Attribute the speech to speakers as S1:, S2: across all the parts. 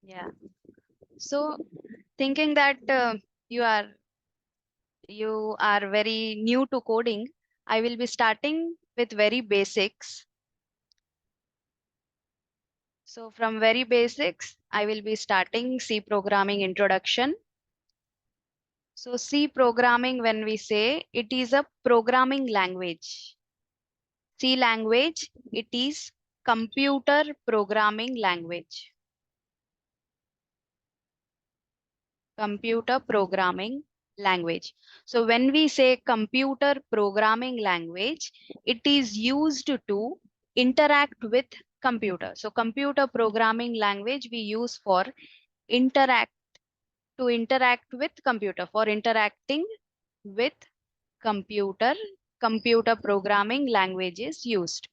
S1: Yeah. So thinking that you are you are very new to coding, I will be starting with very basics. So from very basics, I will be starting C programming introduction. So C programming, when we say it is a programming language. C language, it is computer programming language. Computer programming language. So when we say computer programming language, it is used to interact with computer. So computer programming language we use for interact to interact with computer, for interacting with computer. Computer programming language is used.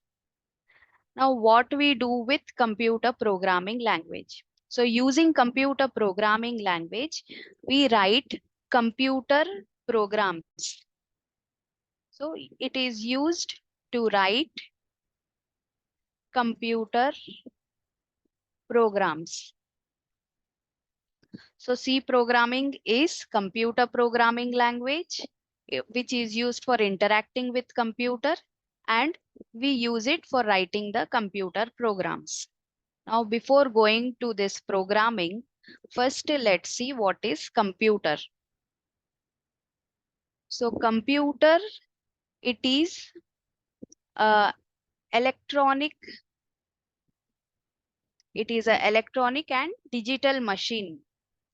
S1: Now, what we do with computer programming language? So using computer programming language, we write computer programs. So it is used to write computer programs. So C programming is computer programming language, which is used for interacting with computer, and we use it for writing the computer programs. Now, before going to this programming, first let's see what is computer. So computer, it is a electronic, it is a electronic and digital machine.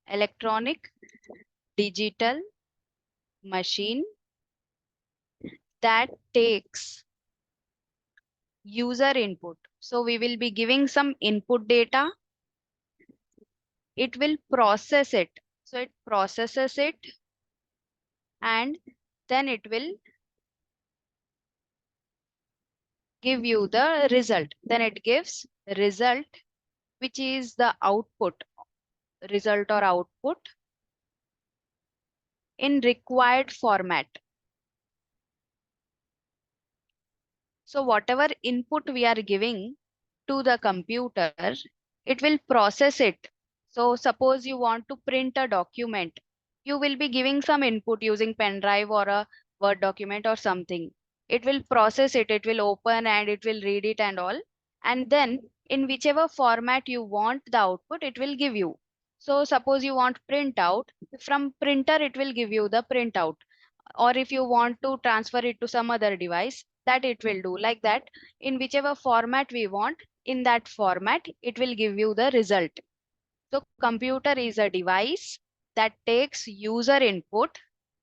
S1: Electronic digital machine that takes user input. So we will be giving some input data. It will process it. So it processes it and then it will give you the result. Then it gives result, which is the output, result or output in required format. So whatever input we are giving to the computer, it will process it. So suppose you want to print a document, you will be giving some input using pen drive or a Word document or something. It will process it, it will open and it will read it and all. And then in whichever format you want the output, it will give you. So suppose you want printout, from printer, it will give you the printout. Or if you want to transfer it to some other device, that it will do like that. In whichever format we want, in that format, it will give you the result. So computer is a device that takes user input.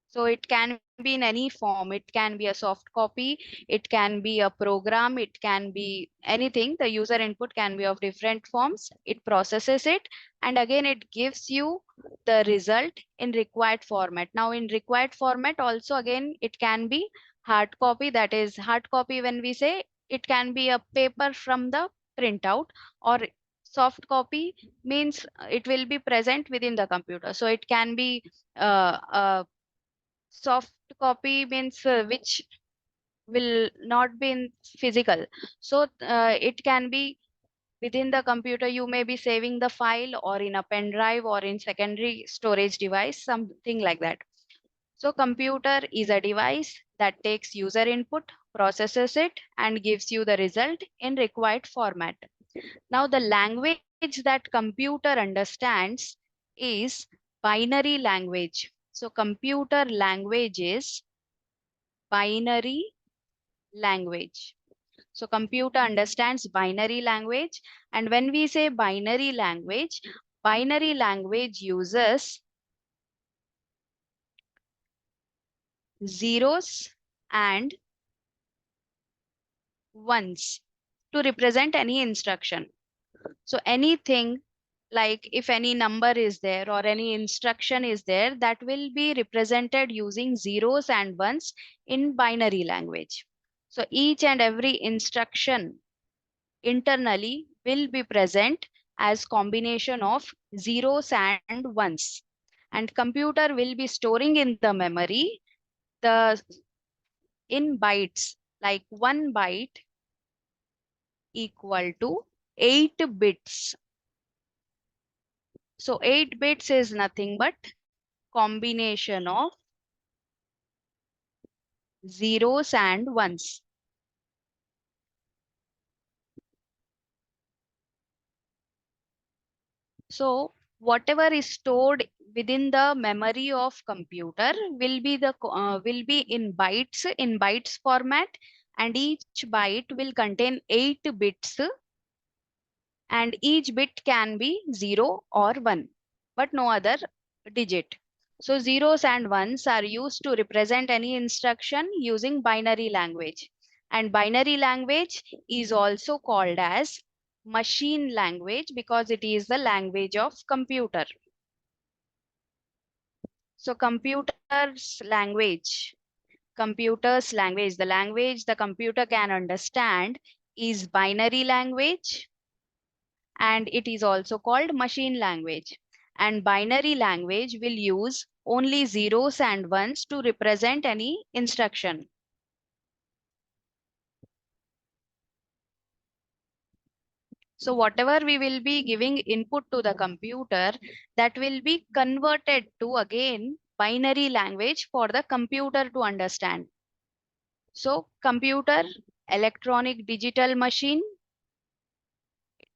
S1: So it can be in any form. It can be a soft copy. It can be a program. It can be anything. The user input can be of different forms. It processes it and again it gives you the result in required format. Now in required format also again it can be hard copy. That is hard copy when we say it can be a paper from the printout, or soft copy means it will be present within the computer. So it can be soft copy means which will not be in physical. So it can be within the computer. You may be saving the file or in a pen drive or in secondary storage device, something like that. So computer is a device that takes user input, processes it and gives you the result in required format. Now the language that computer understands is binary language. So computer language is binary language. So computer understands binary language. And when we say binary language uses zeros and ones to represent any instruction. So anything like if any number is there or any instruction is there, that will be represented using zeros and ones in binary language. So each and every instruction internally will be present as combination of zeros and ones. And computer will be storing in the memory the in bytes, like 1 byte equal to 8 bits. So 8 bits is nothing but combination of zeros and ones. So whatever is stored within the memory of computer will be in bytes format, and each byte will contain 8 bits, and each bit can be 0 or 1, but no other digit. So zeros and ones are used to represent any instruction using binary language. And binary language is also called as machine language because it is the language of computer. So computer's language, the language the computer can understand is binary language, and it is also called machine language. And binary language will use only zeros and ones to represent any instruction. So whatever we will be giving input to the computer, that will be converted to again binary language for the computer to understand. So computer, electronic digital machine,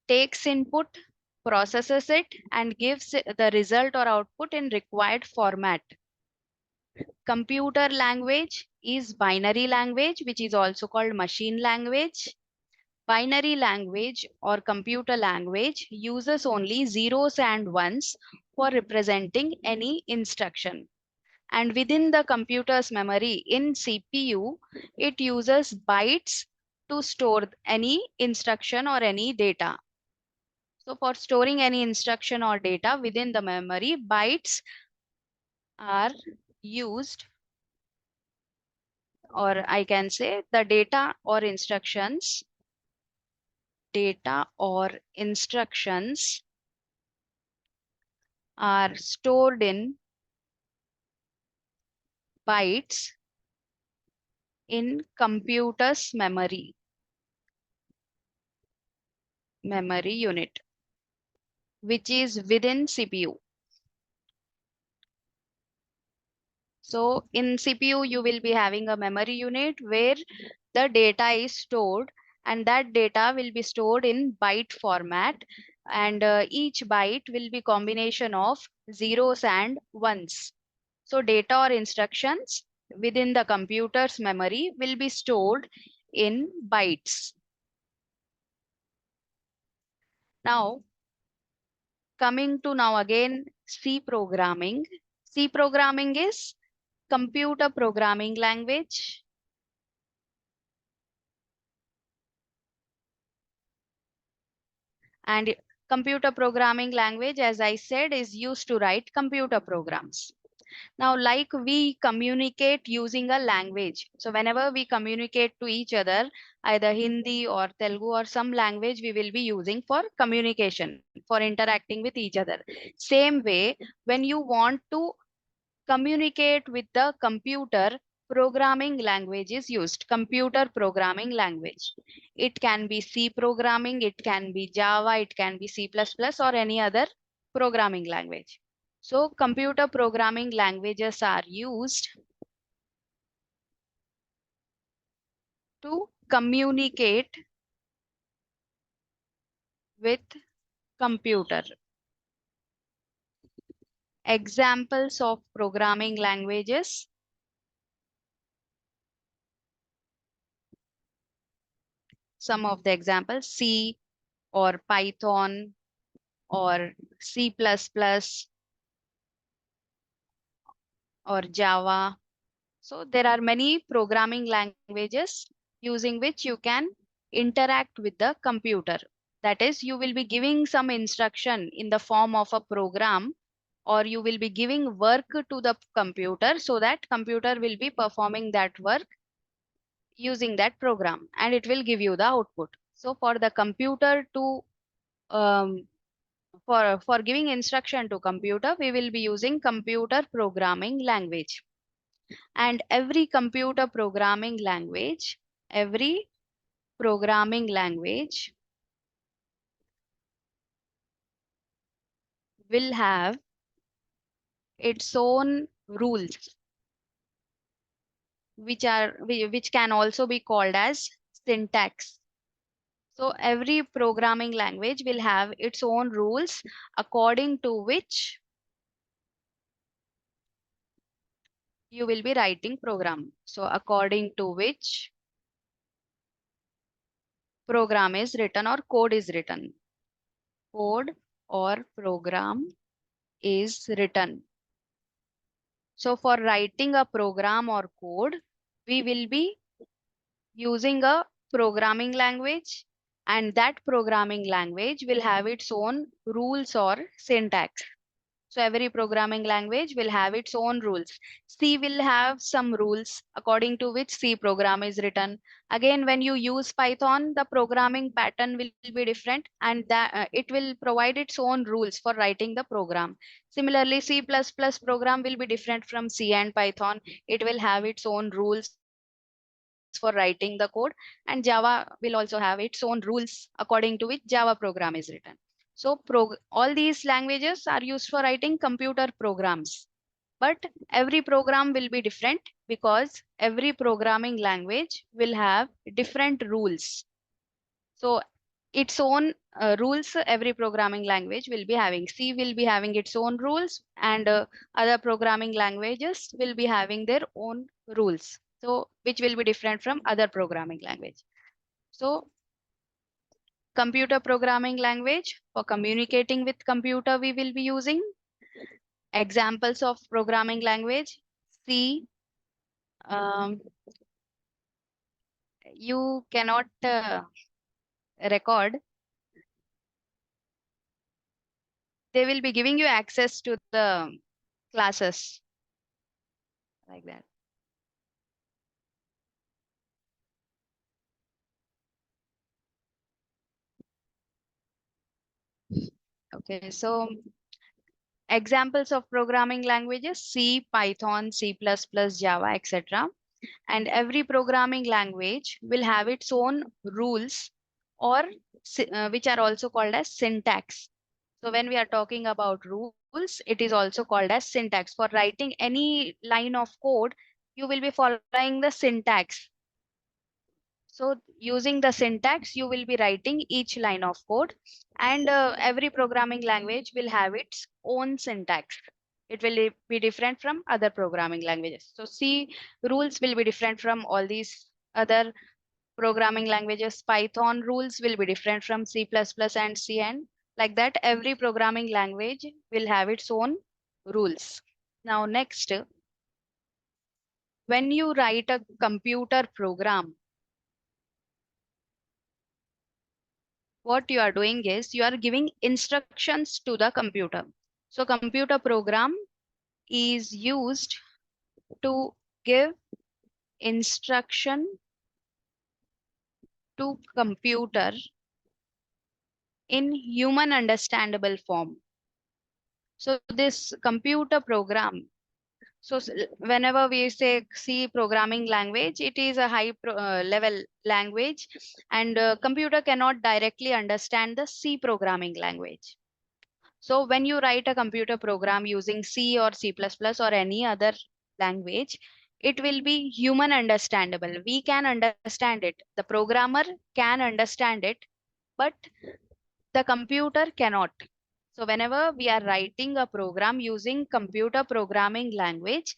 S1: takes input, processes it, and gives the result or output in required format. Computer language is binary language, which is also called machine language. Binary language or computer language uses only zeros and ones for representing any instruction. And within the computer's memory in CPU, it uses bytes to store any instruction or any data. So for storing any instruction or data within the memory, bytes are used, or I can say the data or instructions are stored in bytes in computer's memory unit, which is within CPU. So in CPU, you will be having a memory unit where the data is stored, and that data will be stored in byte format, and each byte will be combination of zeros and ones. So data or instructions within the computer's memory will be stored in bytes. Now, coming to now again C programming. C programming is computer programming language. And computer programming language, as I said, is used to write computer programs. Now, like we communicate using a language. So whenever we communicate to each other, either Hindi or Telugu or some language we will be using for communication, for interacting with each other. Same way, when you want to communicate with the computer, programming language is used, computer programming language. It can be C programming, it can be Java, it can be C++ or any other programming language. So computer programming languages are used to communicate with computer. Examples of programming languages: some of the examples: C or Python or C++ or Java. So there are many programming languages using which you can interact with the computer. That is, you will be giving some instruction in the form of a program, or you will be giving work to the computer so that computer will be performing that work using that program, and it will give you the output. So for the computer to um, for giving instruction to computer, we will be using computer programming language. And every programming language will have its own rules, which can also be called as syntax. So every programming language will have its own rules according to which you will be writing program. So according to which program is written or code is written. Code or program is written. So for writing a program or code, we will be using a programming language, and that programming language will have its own rules or syntax. So every programming language will have its own rules. C will have some rules according to which C program is written. Again, when you use Python, the programming pattern will be different, and that it will provide its own rules for writing the program. Similarly, C++ program will be different from C and Python. It will have its own rules for writing the code, and Java will also have its own rules according to which Java program is written. So all these languages are used for writing computer programs. But every program will be different because every programming language will have different rules. So its own rules every programming language will be having. C will be having its own rules, and other programming languages will be having their own rules. So which will be different from other programming language. So computer programming language, for communicating with computer, we will be using examples of programming language. C, you cannot record. They will be giving you access to the classes like that. Okay, so examples of programming languages: C, Python, C++, Java, etc. And every programming language will have its own rules, or which are also called as syntax. So when we are talking about rules, it is also called as syntax. For writing any line of code, you will be following the syntax. So using the syntax, you will be writing each line of code, and every programming language will have its own syntax. It will be different from other programming languages. So C rules will be different from all these other programming languages. Python rules will be different from C++ and C, and like that, every programming language will have its own rules. Now, next, when you write a computer program, what you are doing is you are giving instructions to the computer. So computer program is used to give instruction to computer in human understandable form. So this computer program, whenever we say C programming language, it is a high level language, and computer cannot directly understand the C programming language. So when you write a computer program using C or C++ or any other language, it will be human understandable. We can understand it. The programmer can understand it, but the computer cannot. So whenever we are writing a program using computer programming language,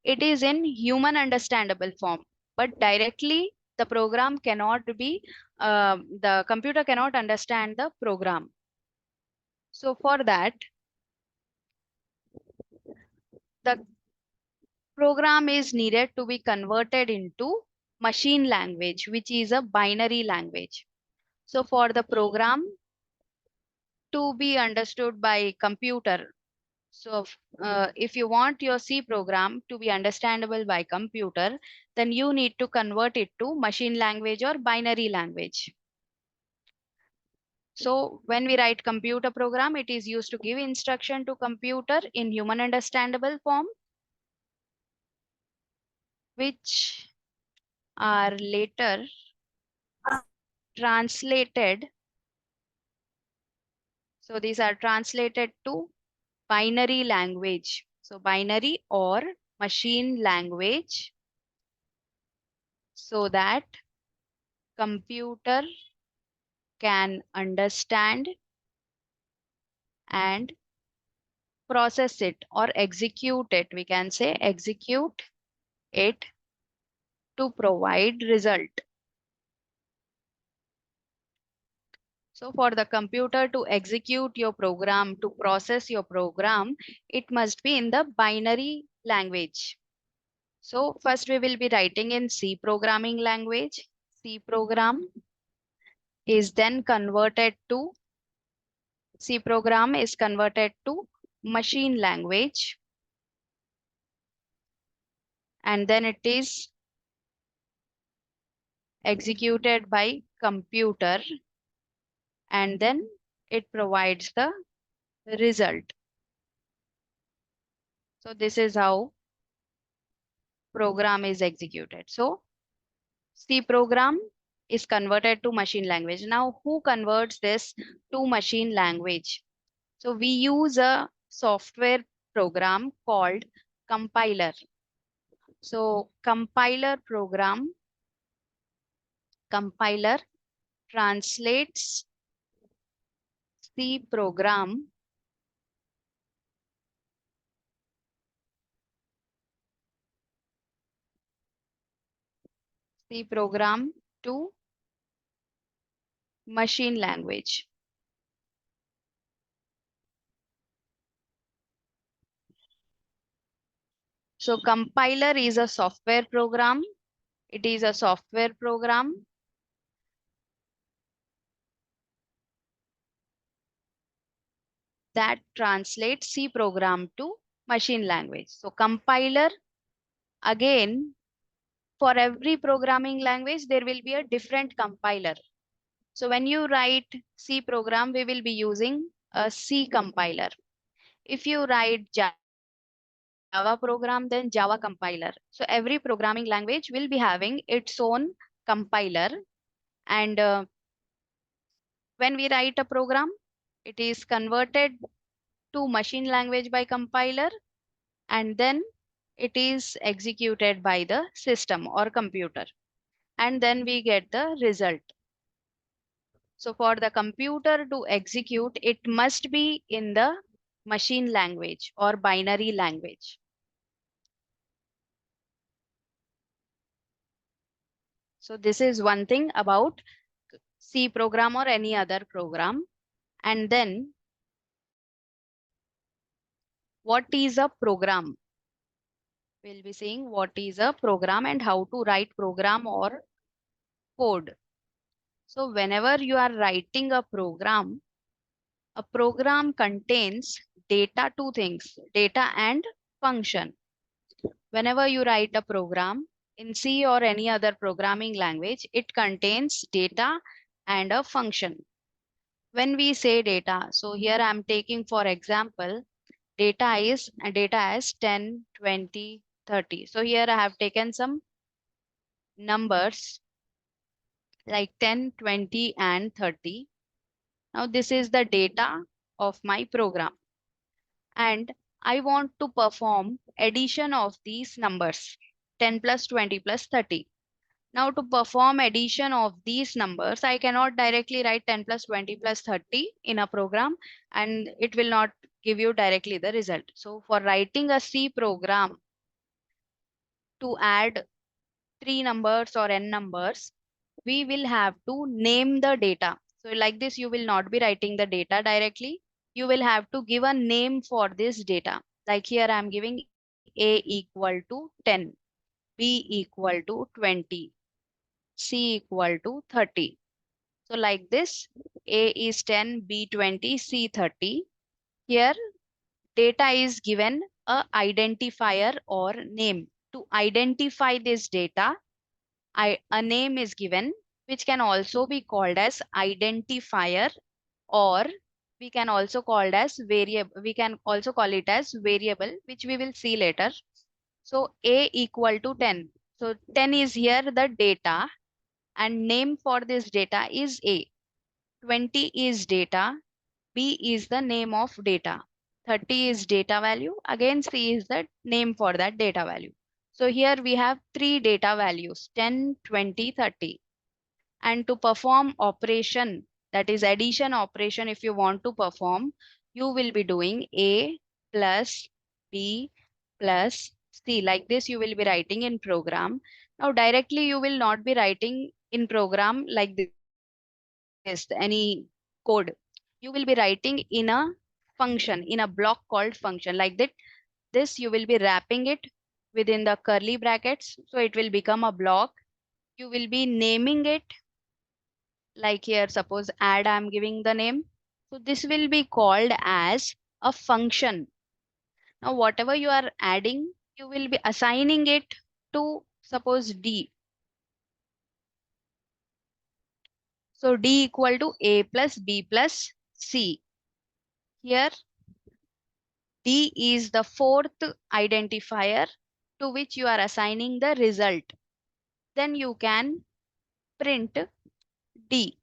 S1: it is in human understandable form, but directly the program cannot be, the computer cannot understand the program. So for that, the program is needed to be converted into machine language, which is a binary language. So for the program to be understood by computer, so if you want your C program to be understandable by computer, then you need to convert it to machine language or binary language. So when we write computer program, it is used to give instruction to computer in human understandable form, which are later translated. So these are translated to binary language. So binary or machine language, so that computer can understand and process it or execute it. We can say execute it to provide result. So for the computer to execute your program, to process your program, it must be in the binary language. So first we will be writing in C programming language. C program is then converted to C program is converted to machine language, and then it is executed by computer, and then it provides the result. So this is how program is executed. So C program is converted to machine language. Now who converts this to machine language? So we use a software program called compiler. So compiler translates C program to machine language. So compiler is a software program. It is a software program that translates C program to machine language. So compiler, again, for every programming language, there will be a different compiler. So when you write C program, we will be using a C compiler. If you write Java program, then Java compiler. So every programming language will be having its own compiler. And when we write a program, it is converted to machine language by compiler, and then it is executed by the system or computer. And then we get the result. So for the computer to execute, it must be in the machine language or binary language. So this is one thing about C program or any other program. And then what is a program? We'll be seeing what is a program and how to write program or code. So whenever you are writing a program contains data, two things, data and function. Whenever you write a program in C or any other programming language, it contains data and a function. When we say data, so here I'm taking for example, data as 10, 20, 30. So here I have taken some numbers like 10, 20 and 30. Now this is the data of my program, and I want to perform addition of these numbers 10 plus 20 plus 30. Now to perform addition of these numbers, I cannot directly write 10 plus 20 plus 30 in a program, and it will not give you directly the result. So for writing a C program to add 3 numbers or n numbers, we will have to name the data. So like this, you will not be writing the data directly. You will have to give a name for this data. Like here I am giving A equal to 10, B equal to 20, C equal to 30. So like this, A is 10, B 20, C 30. Here data is given a identifier or name. To identify this data, a name is given, which can also be called as identifier, or we can also call it as variable. We can also call it as variable, which we will see later. So A equal to 10. So 10 is here the data, and name for this data is A. 20 is data, B is the name of data, 30 is data value. Again, C is the name for that data value. So here we have three data values, 10, 20, 30. And to perform operation, that is addition operation, if you want to perform, you will be doing A plus B plus C. Like this, you will be writing in program. Now, directly, you will not be writing in program like this, any code. You will be writing in a function, in a block called function. Like that, this you will be wrapping it within the curly brackets. So it will become a block. You will be naming it, like here, suppose add, I'm giving the name. So this will be called as a function. Now, whatever you are adding, you will be assigning it to, suppose, D. So D equal to A plus B plus C. Here, D is the fourth identifier to which you are assigning the result. Then you can print D.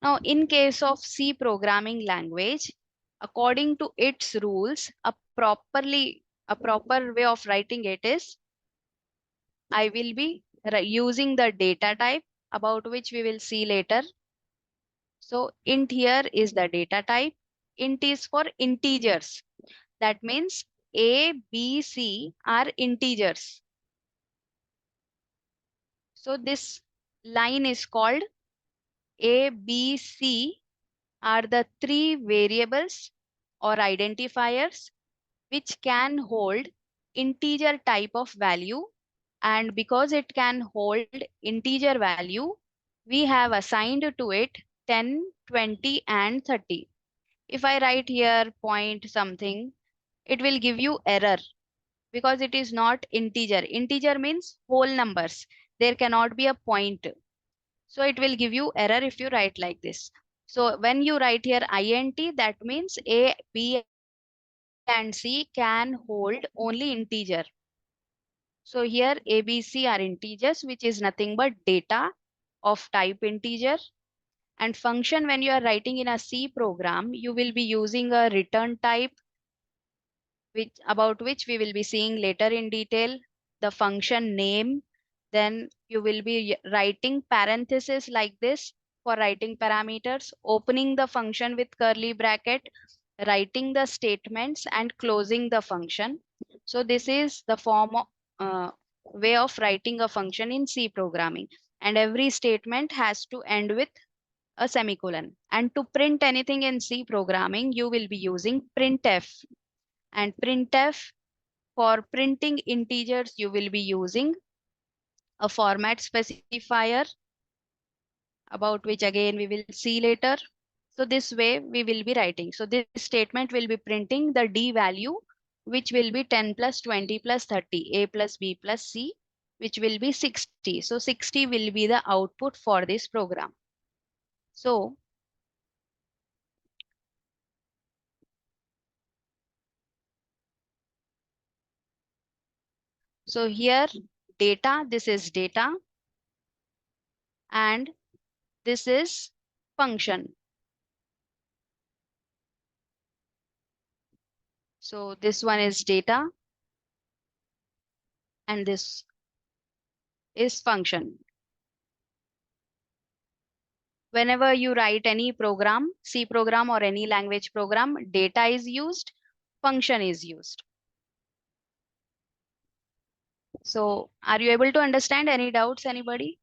S1: Now, in case of C programming language, according to its rules, a proper way of writing it is, I will be using the data type, about which we will see later. So int here is the data type. Int is for integers. That means A, B, C are integers. So this line is called A, B, C are the three variables or identifiers which can hold integer type of value. And because it can hold integer value, we have assigned to it 10, 20, and 30. If I write here point something, it will give you error because it is not integer. Integer means whole numbers. There cannot be a point. So it will give you error if you write like this. So when you write here int, that means A, B, and C can hold only integer. So here A, B, C are integers, which is nothing but data of type integer. And function, when you are writing in a C program, you will be using a return type, about which we will be seeing later in detail, the function name. Then you will be writing parentheses like this for writing parameters, opening the function with curly bracket, writing the statements, and closing the function. So this is the way of writing a function in C programming. And every statement has to end with a semicolon. And to print anything in C programming, you will be using printf. And printf, for printing integers, you will be using a format specifier, about which again we will see later. So this way we will be writing. So this statement will be printing the D value, which will be 10 plus 20 plus 30, A plus B plus C, which will be 60. So 60 will be the output for this program. So here data, this is data, and this is function. So this one is data and this is function. Whenever you write any program, C program or any language program, data is used, function is used. So are you able to understand? Any doubts, anybody?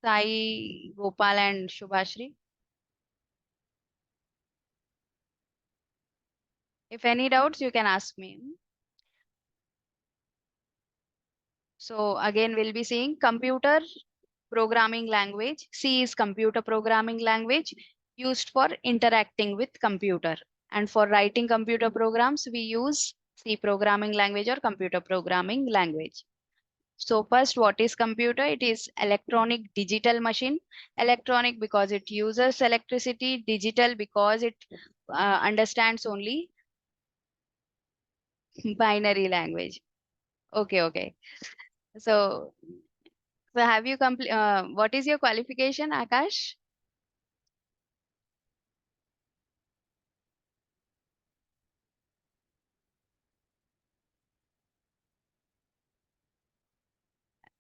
S1: Sai, Gopal, and Shubhashri? If any doubts, you can ask me. So again, we'll be seeing computer programming language. C is computer programming language used for interacting with computer. And for writing computer programs, we use C programming language or computer programming language. So first, what is computer? It is electronic digital machine. Electronic because it uses electricity. Digital because it understands only binary language. Okay, okay. So, have you complete? What is your qualification, Akash?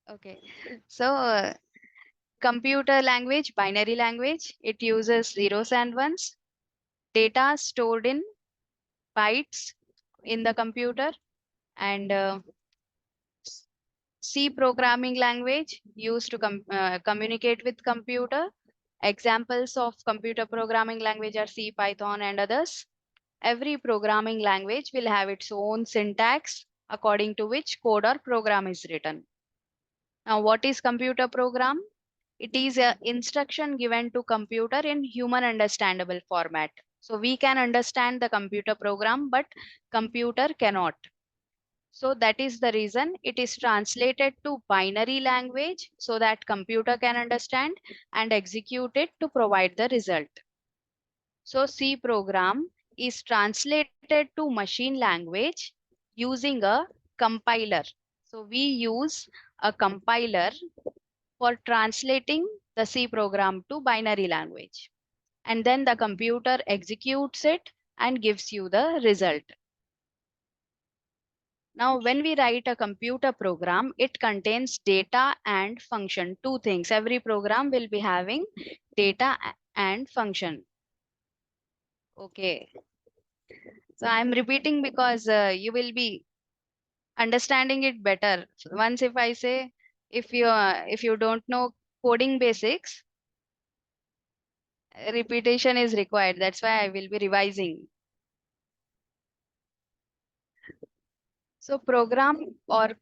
S1: Okay. So computer language, binary language, it uses zeros and ones, data stored in bytes in the computer, and C programming language used to communicate with computer. Examples of computer programming language are C, Python, and others. Every programming language will have its own syntax according to which code or program is written. Now, what is computer program? It is an instruction given to computer in human understandable format. So we can understand the computer program, but computer cannot. So that is the reason it is translated to binary language so that computer can understand and execute it to provide the result. So C program is translated to machine language using a compiler. So we use a compiler for translating the C program to binary language. And then the computer executes it and gives you the result. Now, when we write a computer program, it contains data and function, two things. Every program will be having data and function. Okay. So I'm repeating because you will be understanding it better. Once if I say, if you don't know coding basics, repetition is required. That's why I will be revising. So program or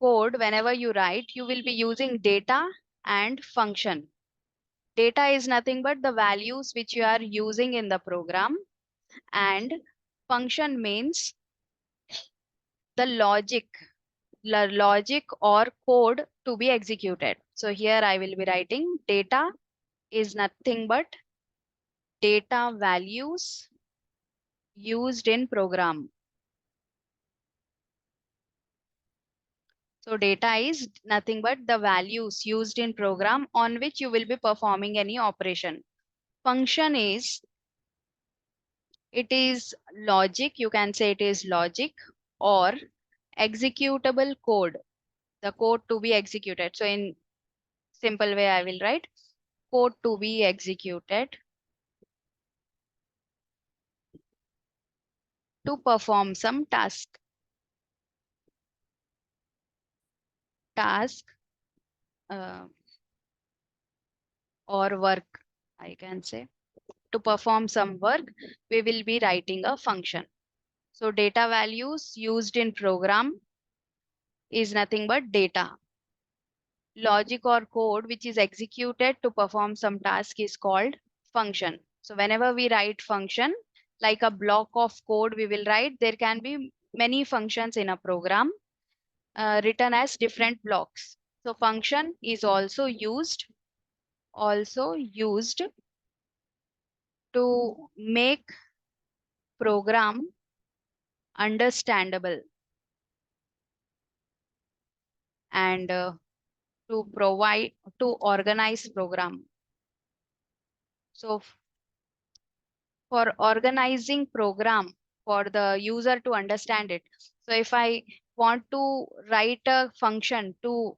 S1: code, whenever you write, you will be using data and function. Data is nothing but the values which you are using in the program, and function means the logic or code to be executed. So here I will be writing data is nothing but data values used in program. So data is nothing but the values used in program on which you will be performing any operation. Function is, it is logic, you can say it is logic or executable code, the code to be executed. So in simple way, I will write code to be executed to perform some task uh, or work, I can say. To perform some work, we will be writing a function. So data values used in program is nothing but data. Logic or code which is executed to perform some task is called function. So whenever we write function, like a block of code we will write, there can be many functions in a program written as different blocks. So function is also used to make program understandable and to provide to organize program. So for organizing program for the user to understand it. So if I want to write a function to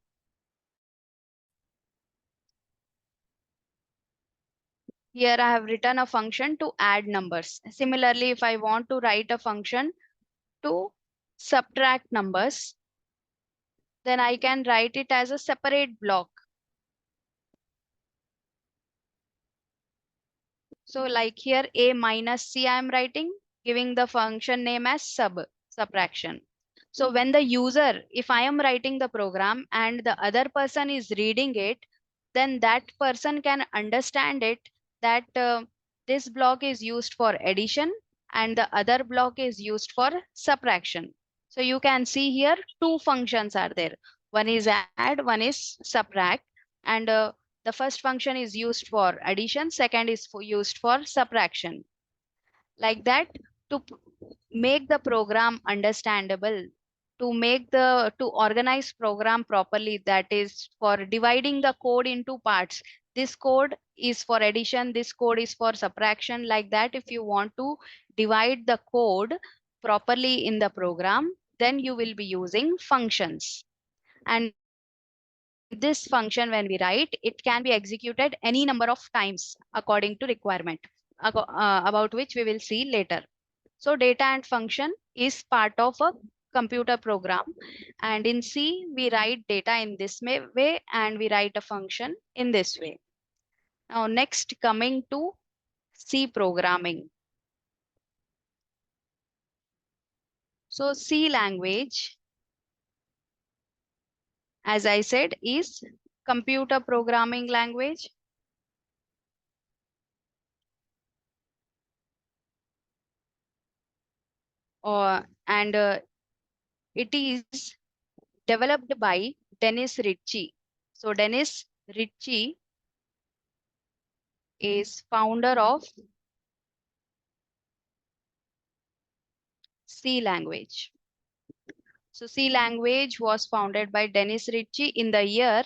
S1: here I have written a function to add numbers. Similarly, if I want to write a function to subtract numbers, then I can write it as a separate block. So like here a minus c I am writing, giving the function name as subtraction. So when the user, if I am writing the program and the other person is reading it, then that person can understand it that this block is used for addition and the other block is used for subtraction. So you can see here two functions are there. One is add, one is subtract, and the first function is used for addition, second is used for subtraction. Like that, to make the program understandable, to organize program properly, that is for dividing the code into parts. This code is for addition, this code is for subtraction. Like that, if you want to divide the code properly in the program, then you will be using functions. And this function, when we write, it can be executed any number of times according to requirement, about which we will see later. So data and function is part of a computer program. And in C, we write data in this way and we write a function in this way. Now next, coming to C programming. So C language, as I said, is computer programming language. And it is developed by Dennis Ritchie. So Dennis Ritchie is founder of C language. So C language was founded by Dennis Ritchie in the year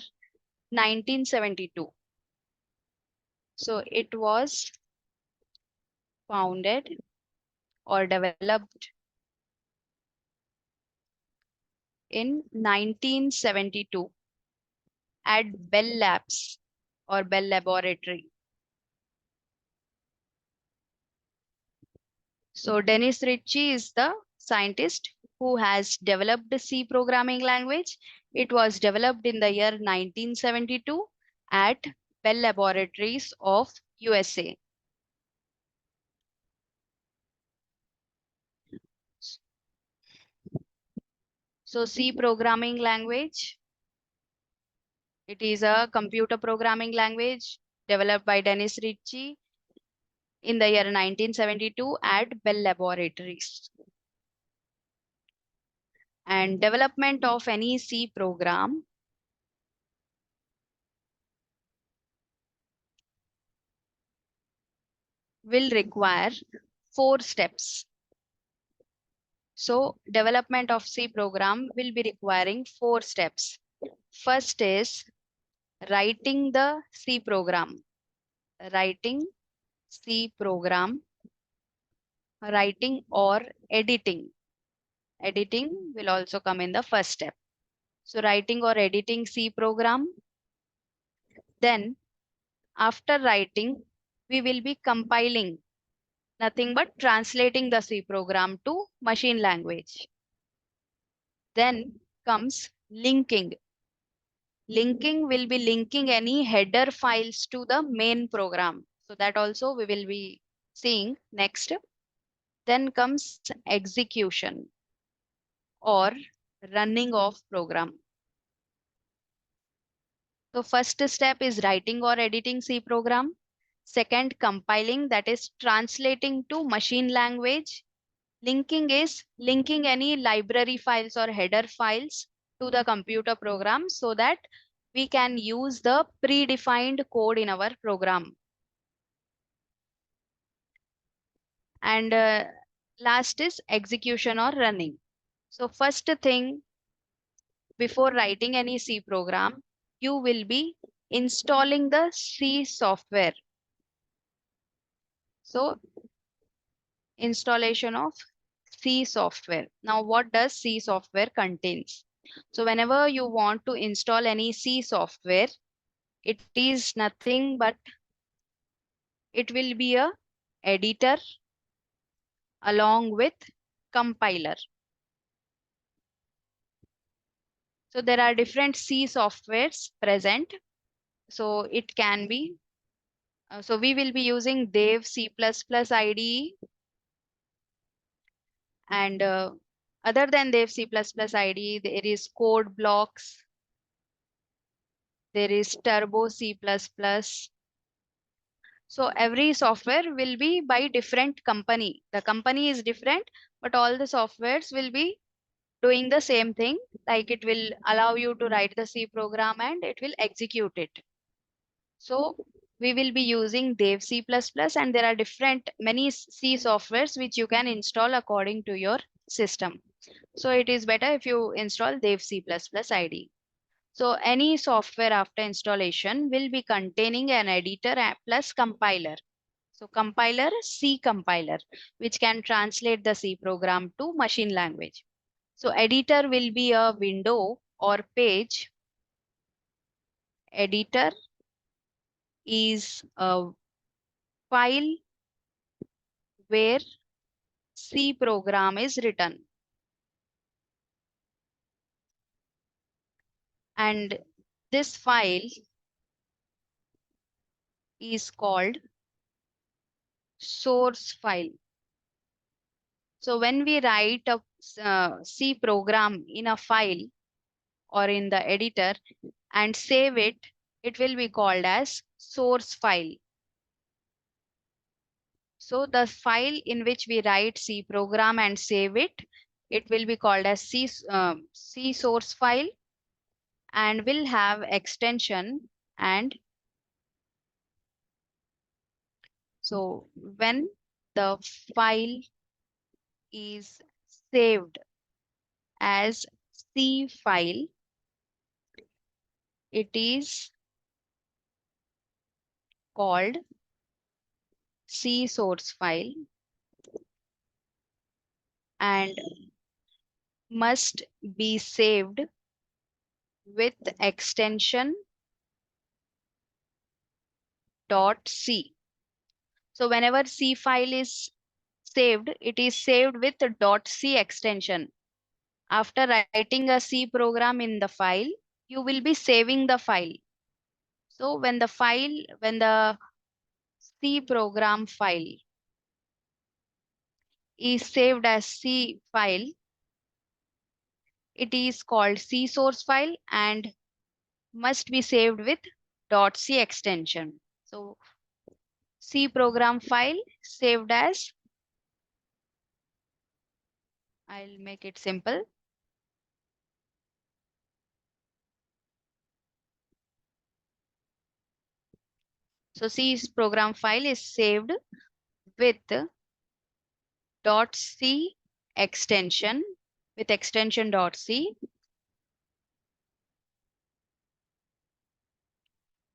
S1: 1972. So it was founded or developed in 1972 at Bell Labs or Bell Laboratory. So Dennis Ritchie is the scientist who has developed the C programming language. It was developed in the year 1972 at Bell Laboratories of USA. So C programming language, it is a computer programming language developed by Dennis Ritchie in the year 1972 at Bell Laboratories. And development of any C program will require 4 steps. So development of C program will be requiring 4 steps. First is writing the C program. Writing C program, writing or editing. Editing will also come in the first step. So writing or editing C program. Then after writing, we will be compiling, nothing but translating the C program to machine language. Then comes linking. Linking will be linking any header files to the main program. So that also we will be seeing next. Then comes execution or running of program. So first step is writing or editing C program. Second, compiling, that is translating to machine language. Linking is linking any library files or header files to the computer program so that we can use the predefined code in our program. And last is execution or running. So first thing, before writing any C program, you will be installing the C software. So installation of C software. Now what does C software contains? So whenever you want to install any C software, it is nothing but it will be a editor along with compiler. So there are different C softwares present. So it can be, so we will be using Dev C++ IDE, and other than Dev C++ IDE, there is Code Blocks, there is Turbo C++. So every software will be by different company. The company is different, but all the softwares will be doing the same thing. Like it will allow you to write the C program and it will execute it. So we will be using Dev C++, and there are many C softwares which you can install according to your system. So it is better if you install Dev C++ IDE. So any software after installation will be containing an editor plus compiler. So compiler, C compiler, which can translate the C program to machine language. So editor will be a window or page editor is a file where C program is written. And this file is called source file. So when we write a C program in a file or in the editor and save it, it will be called as source file. So the file in which we write C program and save it, it will be called as C source file and will have extension. And so when the file is saved as C file, it is called C source file and must be saved with extension .c. So whenever C file is saved, it is saved with .c extension. After writing a C program in the file, you will be saving the file. So when the C program file is saved as C file, it is called C source file and must be saved with .c extension. So C program file saved as, I'll make it simple. So C program file is saved with .c extension, with extension .c.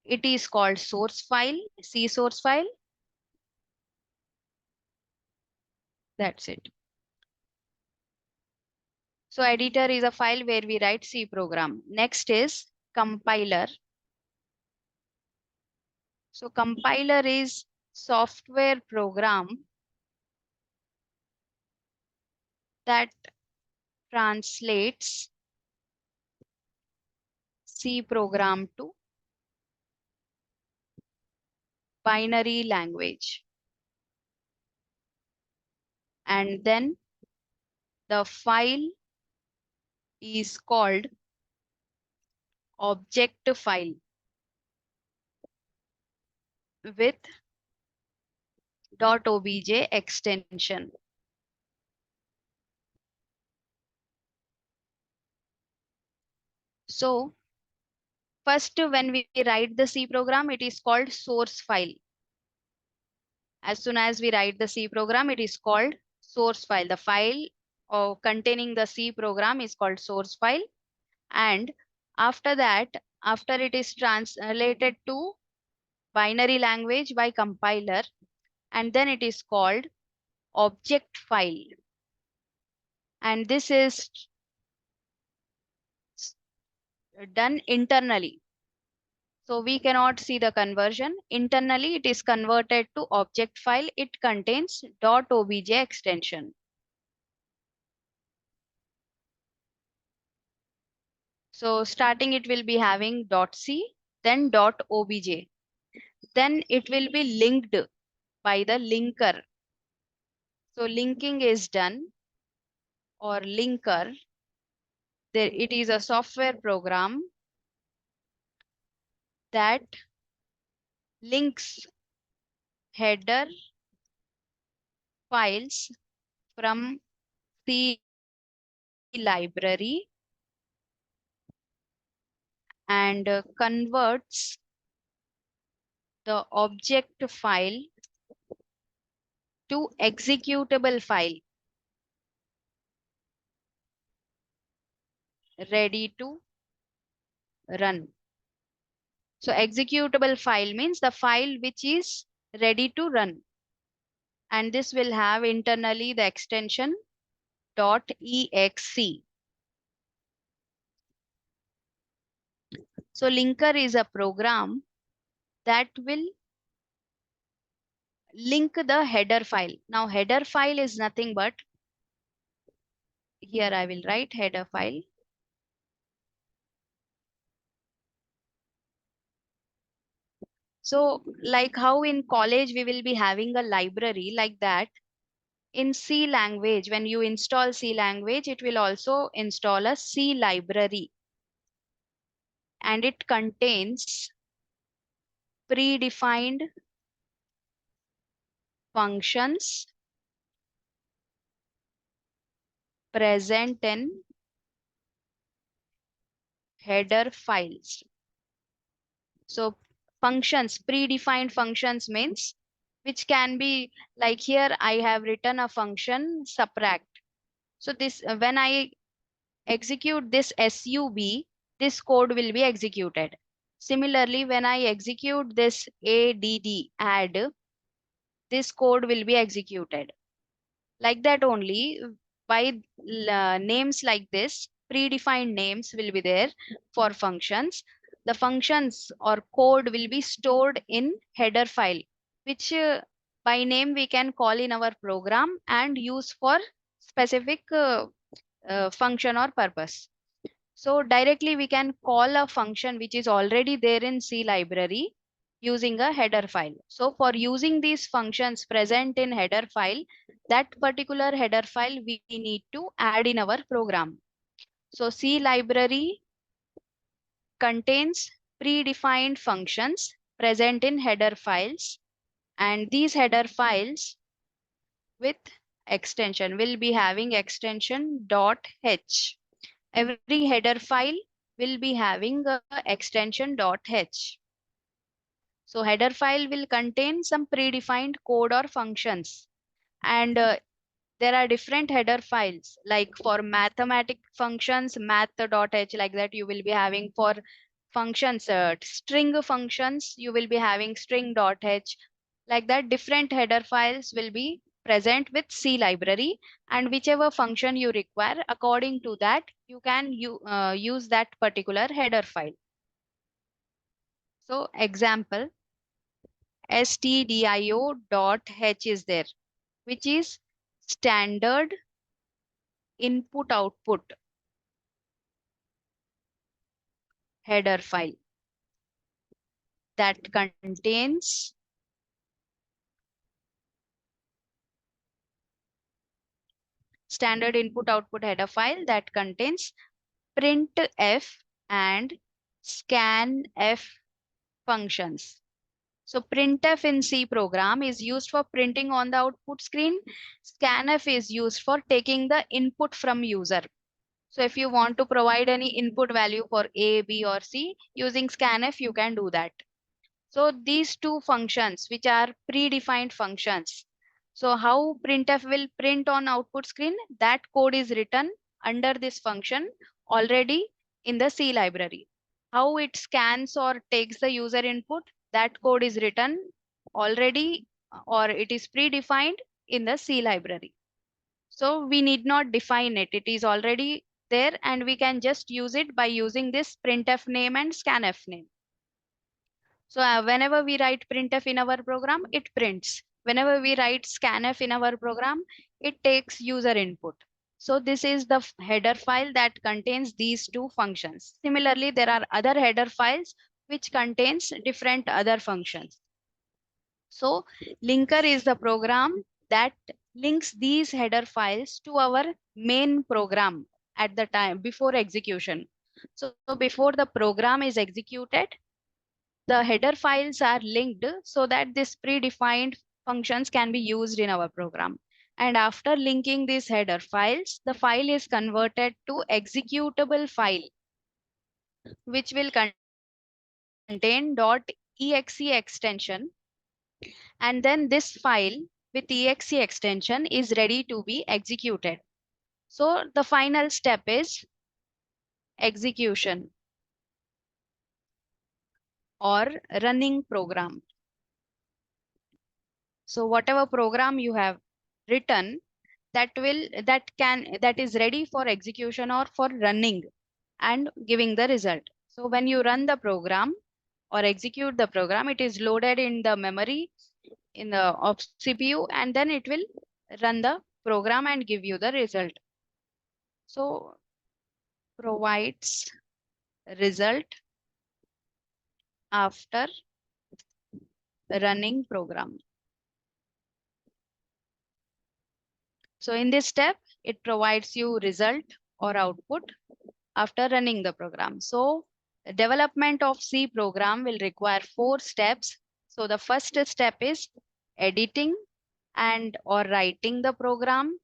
S1: It is called source file, C source file. That's it. So editor is a file where we write C program. Next is compiler. So compiler is software program that translates C program to binary language. And then the file is called object file with .obj extension. So first, when we write the C program, it is called source file. As soon as we write the C program, it is called source file. The file containing the C program is called source file. And after that, after it is translated to binary language by compiler, and then it is called object file. And this is done internally. So we cannot see the conversion. Internally, it is converted to object file. It contains .obj extension. So starting it will be having .c, then .obj. Then it will be linked by the linker. So linking is done, or linker. There it is a software program that links header files from C library and converts the object file to executable file ready to run. So executable file means the file which is ready to run. And this will have internally the extension .exe. So linker is a program that will link the header file. Now header file is nothing but, here I will write header file. So like how in college we will be having a library, like that in C language, when you install C language, it will also install a C library, and it contains predefined functions present in header files. So functions, predefined functions means which can be, like here I have written a function subtract. So this when I execute this sub, this code will be executed. Similarly, when I execute this add, this code will be executed. Like that only, by names like this, predefined names will be there for functions. The functions or code will be stored in header file, which by name we can call in our program and use for specific function or purpose. So directly we can call a function which is already there in C library using a header file. So for using these functions present in header file, that particular header file we need to add in our program. So C library contains predefined functions present in header files, and these header files with extension will be having extension .h. Every header file will be having a extension .h. So header file will contain some predefined code or functions. And there are different header files, like for mathematic functions, math.h, like that you will be having. For functions, string functions, you will be having string.h. Like that, different header files will be present with C library, and whichever function you require, according to that, you can use that particular header file. So example, stdio.h is there, which is standard input output header file that contains standard input output header file that contains printf and scanf functions. So printf in C program is used for printing on the output screen. Scanf is used for taking the input from user. So if you want to provide any input value for A, B, or C using scanf, you can do that. So these two functions, which are predefined functions. So how printf will print on output screen? That code is written under this function already in the C library. How it scans or takes the user input? That code is written already, or it is predefined in the C library. So we need not define it. It is already there, and we can just use it by using this printf name and scanf name. So whenever we write printf in our program, it prints. Whenever we write scanf in our program, it takes user input. So this is the header file that contains these two functions. Similarly, there are other header files which contains different other functions. So linker is the program that links these header files to our main program at the time before execution. So before the program is executed, the header files are linked so that this predefined functions can be used in our program. And after linking these header files, the file is converted to executable file, which will contain .exe extension. And then this file with exe extension is ready to be executed. So the final step is execution or running program. So whatever program you have written, that is ready for execution or for running and giving the result. So when you run the program or execute the program, it is loaded in the memory in the of CPU, and then it will run the program and give you the result. So provides result after running program. So in this step, it provides you result or output after running the program. So the development of C program will require 4 steps. So the first step is editing and or writing the program.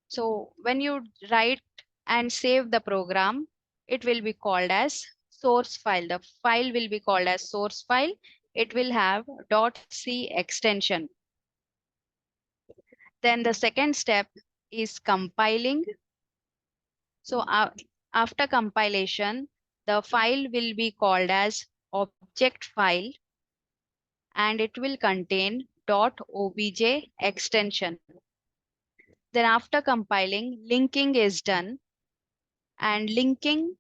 S1: So when you write and save the program, it will be called as source file. The file will be called as source file. It will have .c extension. Then the second step is compiling. So after compilation, the file will be called as object file, and it will contain .obj extension. Then after compiling, linking is done, and linking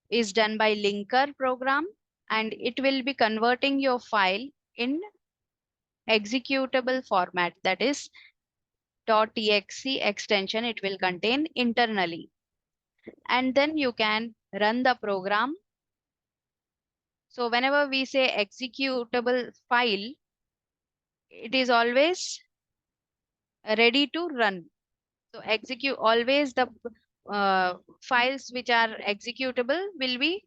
S1: is done by linker program, and it will be converting your file in executable format, that is .exe extension it will contain internally. And then you can run the program. So whenever we say executable file, it is always ready to run. So execute always the files which are executable will be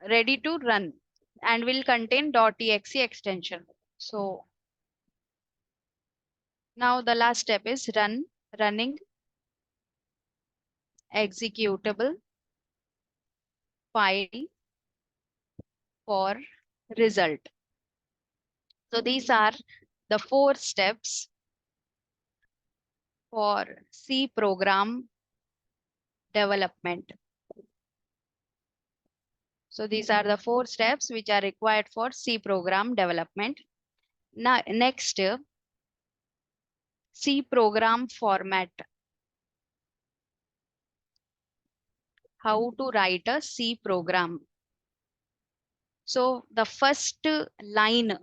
S1: ready to run and will contain .exe extension. So now the last step is running executable file for result. So these are the 4 steps for C program development. So these are the 4 steps which are required for C program development. Now next, C program format. How to write a C program. So the first line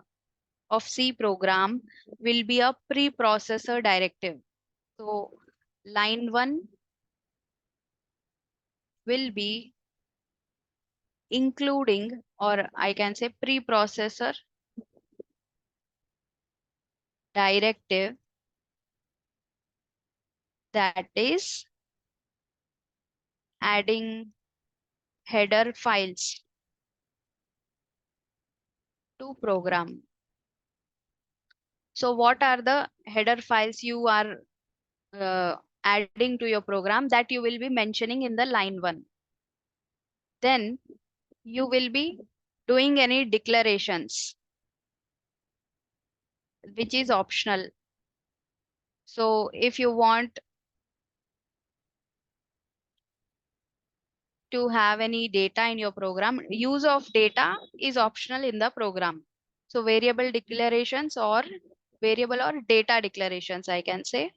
S1: of C program will be a preprocessor directive. So line 1 will be including, or I can say preprocessor directive, that is adding header files to program. So what are the header files you are adding to your program that you will be mentioning in the line 1? Then you will be doing any declarations, which is optional. So if you want to have any data in your program, use of data is optional in the program. So variable declarations or variable or data declarations, I can say,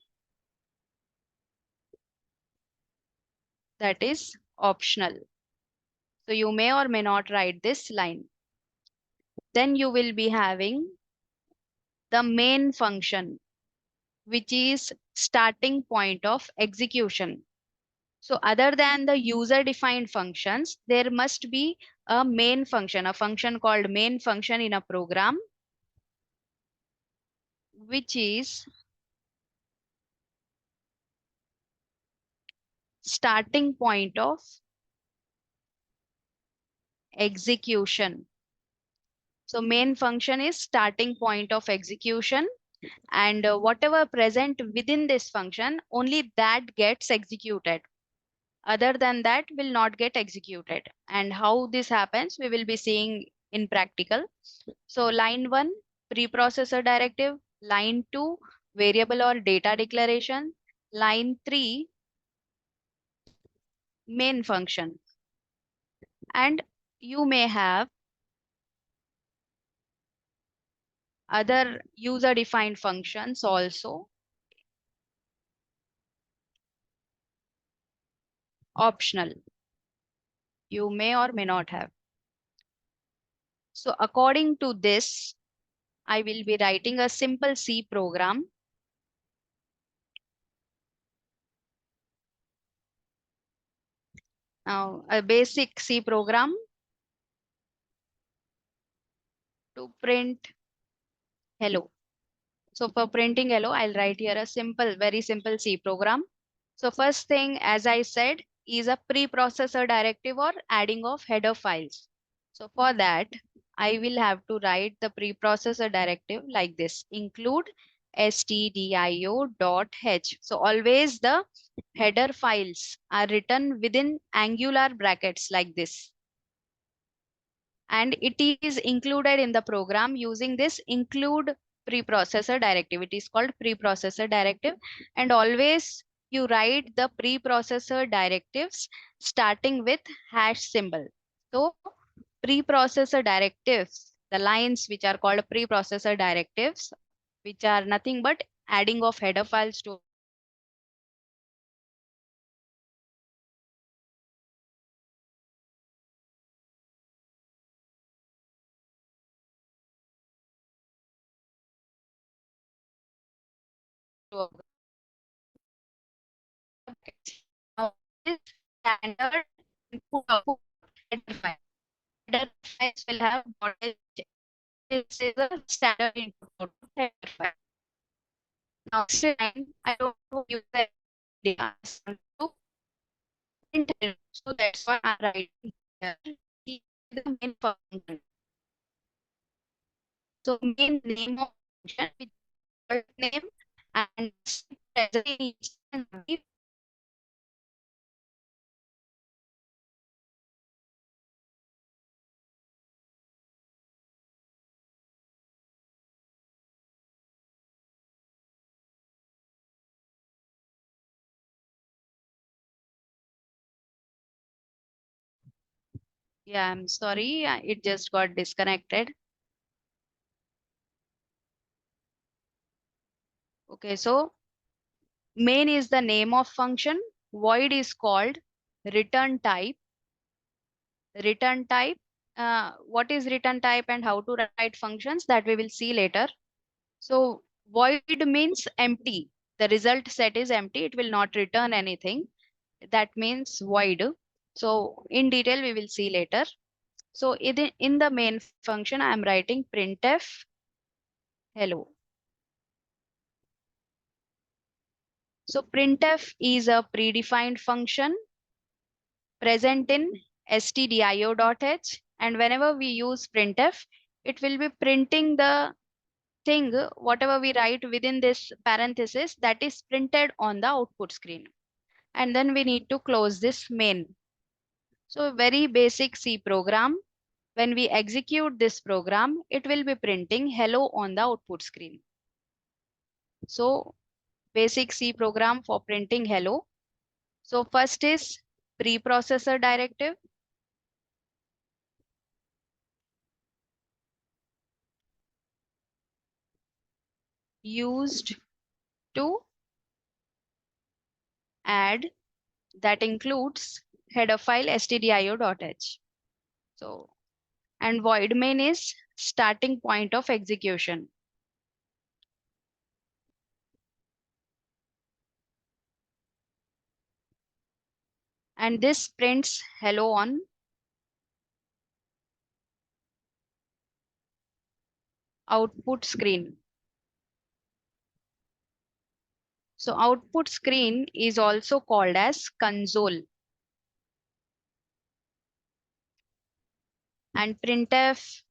S1: that is optional. So you may or may not write this line. Then you will be having the main function, which is starting point of execution. So other than the user defined functions, there must be a main function, a function called main function in a program, which is starting point of execution. So main function is starting point of execution, and whatever present within this function, only that gets executed. Other than that will not get executed. And how this happens, we will be seeing in practical. So line 1, preprocessor directive. Line 2, variable or data declaration. Line 3, main function. And you may have other user defined functions also optional. You may or may not have. So according to this, I will be writing a simple C program. Now, a basic C program to print hello. So for printing hello, I'll write here a simple, very simple C program. So first thing, as I said, is a preprocessor directive or adding of header files. So for that, I will have to write the preprocessor directive like this: include stdio.h. So always the header files are written within angular brackets like this. And it is included in the program using this include preprocessor directive. It is called preprocessor directive. And always you write the preprocessor directives starting with hash symbol. So preprocessor directives, the lines which are called preprocessor directives, which are nothing but adding of header files to a bucket. Now, this standard input output header file. Header files will have body. This is a standard input output header file. Now, next line, I don't want to use the data to print it. So that's why I'm writing here the main function. So main name of function with first name and present and yeah, I'm sorry, it just got disconnected. Okay, so main is the name of function, void is called return type. Return type, what is return type and how to write functions, that we will see later. So void means empty. The result set is empty. It will not return anything. That means void. So in detail, we will see later. So in the main function, I am writing printf hello. So printf is a predefined function present in stdio.h. And whenever we use printf, it will be printing the thing, whatever we write within this parenthesis, that is printed on the output screen. And then we need to close this main. So very basic C program. When we execute this program, it will be printing hello on the output screen. So basic C program for printing hello. So first is preprocessor directive. Used to add, that includes header file stdio.h. So, and void main is starting point of execution. And this prints hello on output screen. So output screen is also called as console. And printf,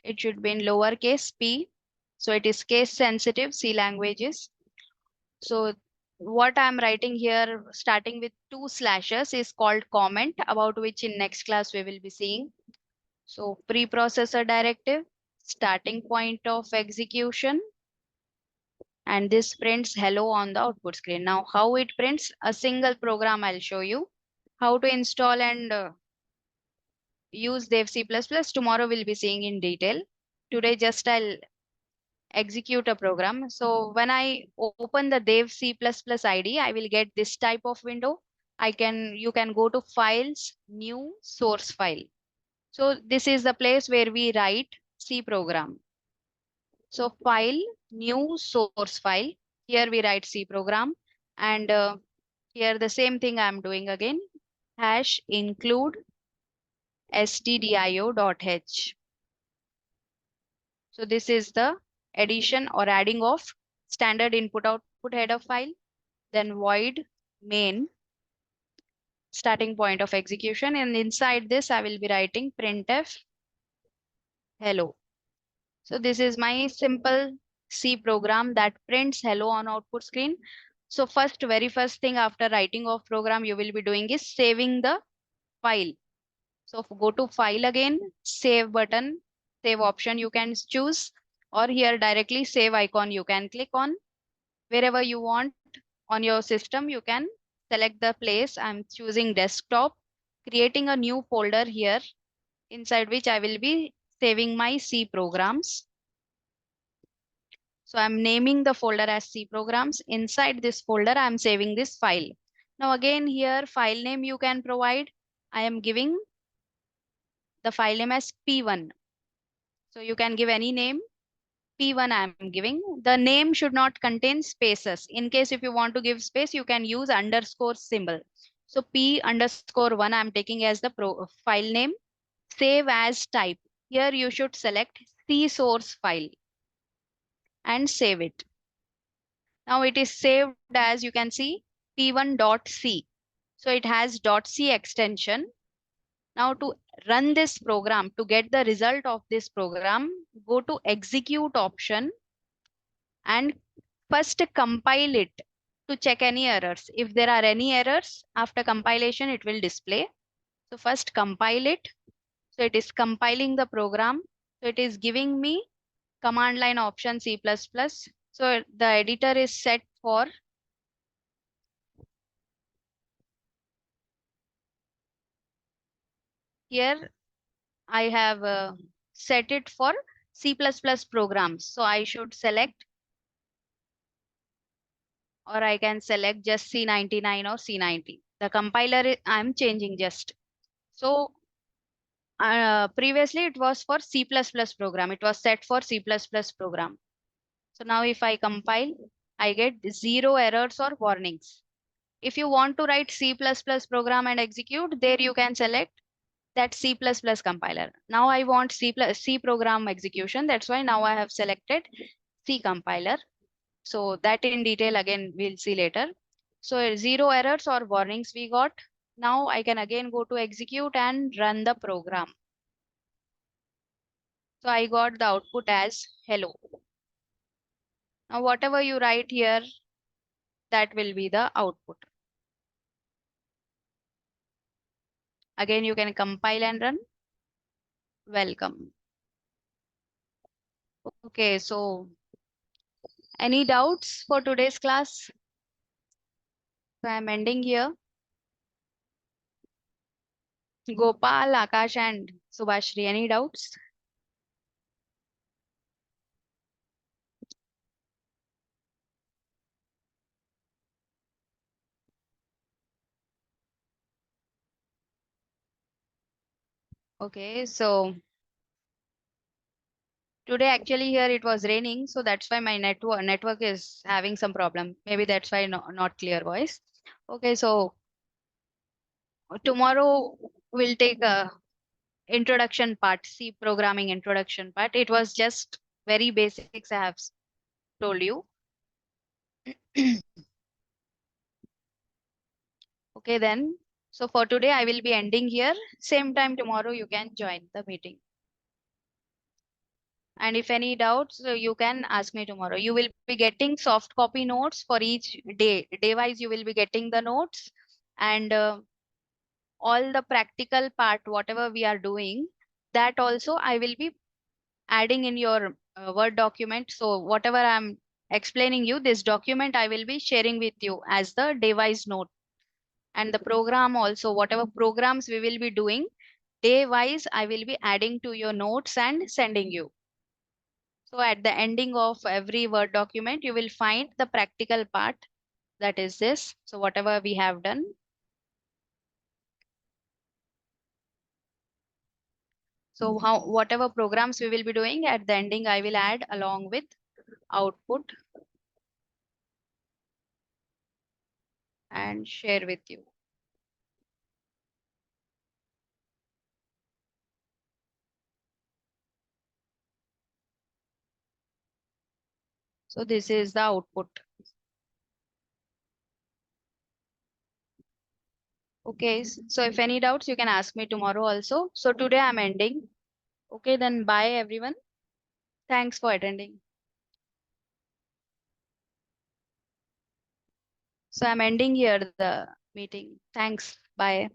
S1: it should be in lowercase p. So it is case sensitive C languages. So what I'm writing here, starting with 2 slashes, is called comment, about which in next class we will be seeing. So preprocessor directive, starting point of execution, and this prints hello on the output screen. Now how it prints, a single program I'll show you. How to install and use dev C++, tomorrow we'll be seeing in detail. Today just I'll execute a program. So when I open the dev C++ ID, I will get this type of window. you can go to files, new source file. So this is the place where we write C program. So file, new source file. Here we write C program, and here the same thing I'm doing again. Hash include stdio.h. So this is the addition or adding of standard input output header file. Then void main starting point of execution, and inside this I will be writing printf hello. So this is my simple C program that prints hello on output screen. So very first thing after writing of program you will be doing is saving the file. So go to file again, save button, save option you can choose, or here directly save icon you can click on. Wherever you want on your system, you can select the place. I'm choosing desktop, creating a new folder here inside which I will be saving my C programs. So I'm naming the folder as C programs. Inside this folder, I'm saving this file. Now again here, file name you can provide. I am giving the file name as P1. So you can give any name. P1 I am giving. The name should not contain spaces. In case if you want to give space, you can use underscore symbol. So P_1 I'm taking as the file name. Save as type. Here you should select C source file and save it. Now it is saved as you can see p1.c. So it has .c extension. Now to run this program, to get the result of this program, go to execute option and first compile it to check any errors. If there are any errors after compilation, it will display. So first compile it. So it is compiling the program. So it is giving me command line option C++. So the editor is set for here I have set it for C++ programs. So I should select, or I can select just C99 or C90. The compiler I'm changing just. So previously it was for C++ program. It was set for C++ program. So now if I compile, I get 0 errors or warnings. If you want to write C++ program and execute, there you can select that C++ compiler. Now I want C program execution. That's why now I have selected C compiler. So that in detail again we'll see later. So 0 errors or warnings we got. Now I can again go to execute and run the program. So I got the output as hello. Now whatever you write here, that will be the output. Again you can compile and run. Welcome. Okay, so any doubts for today's class? So I'm ending here. Gopal, Akash, and Subhashri, any doubts? Okay, so today actually here it was raining, so that's why my network is having some problem. Maybe that's why not clear voice. Okay, so tomorrow we'll take a introduction part, C programming introduction part. It was just very basics I have told you. Okay, then. So for today, I will be ending here. Same time tomorrow, you can join the meeting. And if any doubts, you can ask me tomorrow. You will be getting soft copy notes for each day. Day-wise, you will be getting the notes and all the practical part, whatever we are doing, that also I will be adding in your Word document. So whatever I'm explaining you, this document I will be sharing with you as the day-wise note. And the program also, whatever programs we will be doing, day-wise, I will be adding to your notes and sending you. So at the ending of every Word document, you will find the practical part. That is this. So whatever we have done. So whatever programs we will be doing at the ending, I will add along with output and share with you. So this is the output. Okay, so if any doubts, you can ask me tomorrow also. So today I'm ending. Okay, then bye everyone. Thanks for attending. So I'm ending here the meeting. Thanks. Bye.